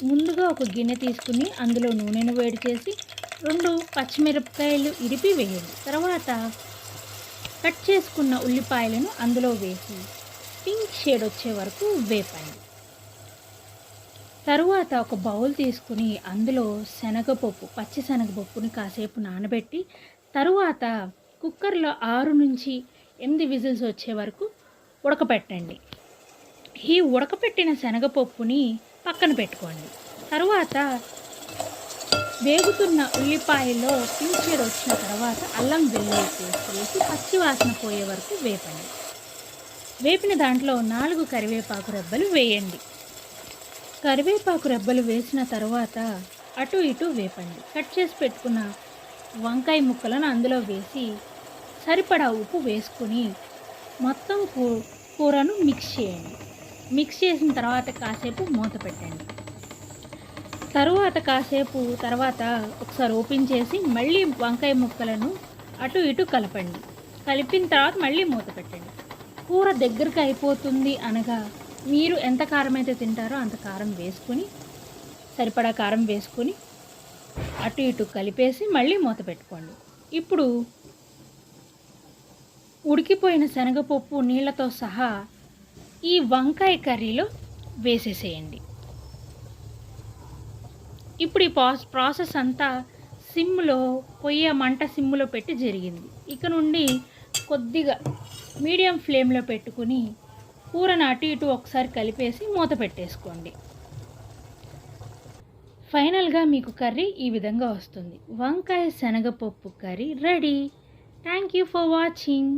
ముందుగా ఒక గిన్నె తీసుకుని అందులో నూనెను వేడి చేసి 2 పచ్చిమిరపకాయలు ఇరిపి వేయండి. తర్వాత కట్ చేసుకున్న ఉల్లిపాయలను అందులో వేసి పింక్ షేడ్ వచ్చే వరకు వేపండి. తరువాత ఒక బౌల్ తీసుకుని అందులో శనగపప్పు, పచ్చి శనగపప్పుని కాసేపు నానబెట్టి తరువాత కుక్కర్‌లో 6-8 విజిల్స్ వచ్చే వరకు ఉడకపెట్టండి. ఈ ఉడకపెట్టిన శనగపప్పుని పక్కన పెట్టుకోండి. తరువాత వేగుతున్న ఉల్లిపాయలో పింక్ షేడ్ వచ్చిన తర్వాత అల్లం వెల్లుల్లి పేస్ట్ వేసి పచ్చి వాసన పోయే వరకు వేపండి. వేపిన దాంట్లో 4 కరివేపాకు రెబ్బలు వేయండి. కరివేపాకు రెబ్బలు వేసిన తర్వాత అటు ఇటు వేపండి. కట్ చేసి పెట్టుకున్న వంకాయ ముక్కలను అందులో వేసి సరిపడా ఉప్పు వేసుకుని మొత్తం కూరను మిక్స్ చేయండి. మిక్స్ చేసిన తర్వాత కాసేపు మూత పెట్టండి. తర్వాత ఒకసారి ఓపెన్ చేసి మళ్ళీ వంకాయ ముక్కలను అటు ఇటు కలపండి. కలిపిన తర్వాత మళ్ళీ మూత పెట్టండి. కూర దగ్గరికి అయిపోతుంది అనగా మీరు ఎంత కారం అయితే తింటారో అంత కారం వేసుకుని సరిపడా కారం వేసుకుని అటు ఇటు కలిపేసి మళ్ళీ మూత పెట్టుకోండి. ఇప్పుడు ఉడికిపోయిన శనగపప్పు నీళ్ళతో సహా ఈ వంకాయ కర్రీలో వేసేసేయండి. ఇప్పుడు ఈ ప్రాసెస్ అంతా మంట సిమ్లో పెట్టి జరిగింది. ఇక నుండి కొద్దిగా మీడియం ఫ్లేమ్లో పెట్టుకుని కూరను అటు ఇటు ఒకసారి కలిపేసి మూత పెట్టేసుకోండి. ఫైనల్గా మీకు కర్రీ ఈ విధంగా వస్తుంది. వంకాయ శనగపప్పు curry ready. Thank you for watching.